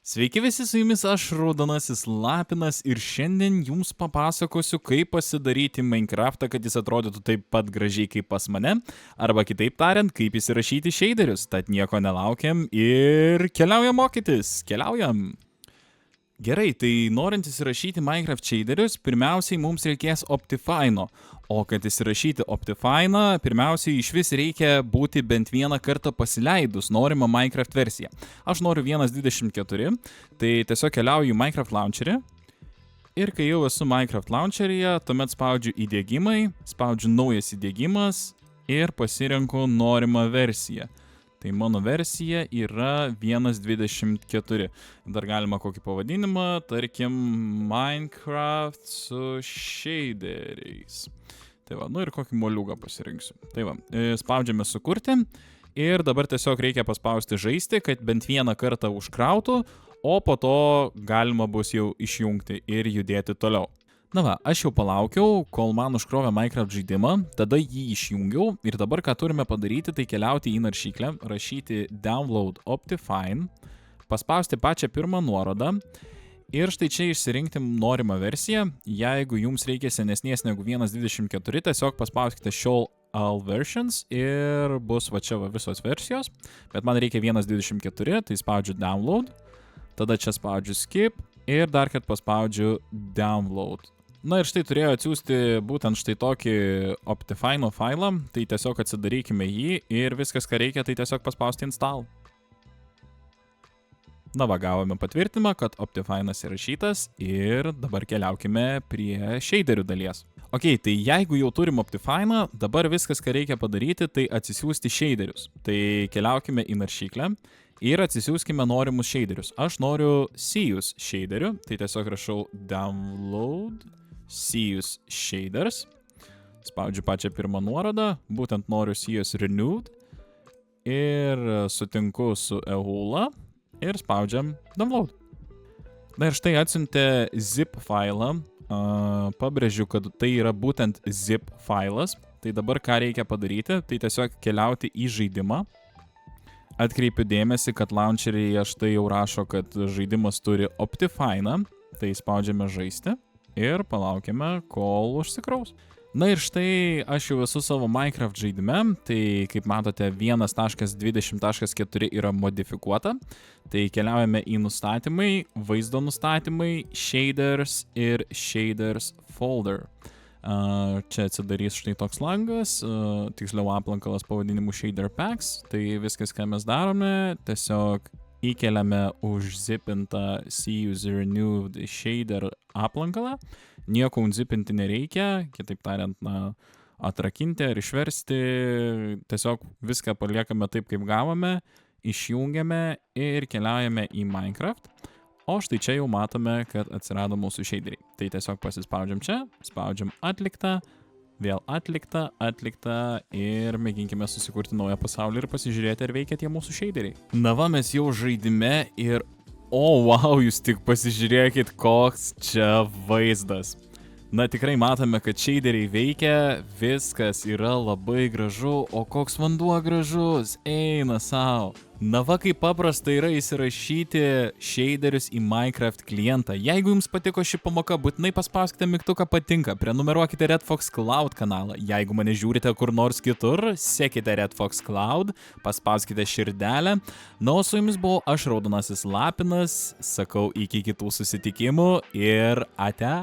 Sveiki visi, su jumis aš Raudonasis Lapinas ir šiandien jums papasakosiu, kaip pasidaryti Minecraftą, kad jis atrodytų taip pat gražiai kaip pas mane, arba kitaip tariant, kaip įsirašyti shaderius. Tad nieko nelaukiam ir keliaujam mokytis, keliaujam. Gerai, tai norint įsirašyti Minecraft shaderius, pirmiausiai mums reikės Optifine'o. O kad įsirašyti Optifine'ą, pirmiausiai iš vis reikia būti bent vieną kartą pasileidus norimą Minecraft versiją. Aš noriu 1.24, tai tiesiog keliauju į Minecraft Launcherį. Ir kai jau esu Minecraft Launcheryje, tuomet spaudžiu įdiegimai, spaudžiu naujas įdiegimas ir pasirenku norimą versiją. Tai mano versija yra 1.24. Dar galima kokį pavadinimą, tarkim Minecraft su shaderiais. Tai va, ir kokį moliūgą pasirinksiu. Tai va, spaudžiame sukurti ir dabar tiesiog reikia paspausti žaisti, kad bent vieną kartą užkrautų, o po to galima bus jau išjungti ir judėti toliau. Na va, aš jau palaukiau, kol man užkrovė Minecraft žaidimą, tada jį išjungiau ir dabar ką turime padaryti, tai keliauti į naršyklę, rašyti download Optifine, paspausti pačią pirmą nuorodą ir štai čia išsirinkti norimą versiją. Jeigu jums reikia senesnės negu 1.24, tiesiog paspauskite show all versions ir bus va čia va visos versijos, bet man reikia 1.24, tai spaudžiu download, tada čia spaudžiu skip ir dar kad paspaudžiu download. Na ir štai turėjo atsiųsti būtent štai tokį Optifine failą, tai tiesiog atsidarykime jį ir viskas, ką reikia, tai tiesiog paspausti install. Na va, gavome patvirtinimą, kad Optifine'as įrašytas ir dabar keliaukime prie shaderių dalies. Ok, tai jeigu jau turim Optifine'ą, dabar viskas, ką reikia padaryti, tai atsisiųsti shaderius. Tai keliaukime į naršyklę ir atsisiųskime norimus shaderius. Aš noriu Seus shaderių, tai tiesiog rašau download Seus shaders. Spaudžiu pačią pirmą nuorodą, būtent noriu Seus renewed ir sutinku su EULA ir spaudžiam download. Na ir štai atsiuntė zip failą, pabrėžiu, kad tai yra būtent zip failas. Tai dabar ką reikia padaryti, tai tiesiog keliauti į žaidimą. Atkreipiu dėmesį, kad launcheryje štai jau rašo, kad žaidimas turi Optifine'ą, tai spaudžiame žaisti ir palaukime, kol užsikraus. Na ir štai aš jau esu savo Minecraft žaidime, tai kaip matote 1.20.4 yra modifikuota, tai keliaujame į nustatymai, vaizdo nustatymai, shaders ir shaders folder. Čia atsidarys štai toks langas, tiksliau aplankalas pavadinimu shader packs, tai viskas, ką mes darome, tiesiog įkeliame užzipintą Seus renewed shader aplankalą, nieko unzipinti nereikia, kitaip tariant, atrakinti ar išversti, tiesiog viską paliekame taip, kaip gavome, išjungiame ir keliaujame į Minecraft. O štai čia jau matome, kad atsirado mūsų shaderiai. Tai tiesiog pasispaudžiam čia, spaudžiam atliktą, vėl atliktą ir mėginkime susikurti naują pasaulį ir pasižiūrėti, ar veikia tie mūsų shaderiai. Na va, mes jau žaidime ir wow, jūs tik pasižiūrėkit, koks čia vaizdas. Na tikrai matome, kad shaderiai veikia, viskas yra labai gražu, o koks vanduo gražus, eina sau. Na va, kaip paprasta yra įsirašyti shaderius į Minecraft klientą. Jeigu jums patiko ši pamoka, būtinai paspauskite mygtuką patinka, prenumeruokite Red Fox Cloud kanalą. Jeigu mane žiūrite kur nors kitur, sekite Red Fox Cloud, paspauskite širdelę. Na, o su jumis buvau aš, Raudonasis Lapinas, sakau iki kitų susitikimų ir ate.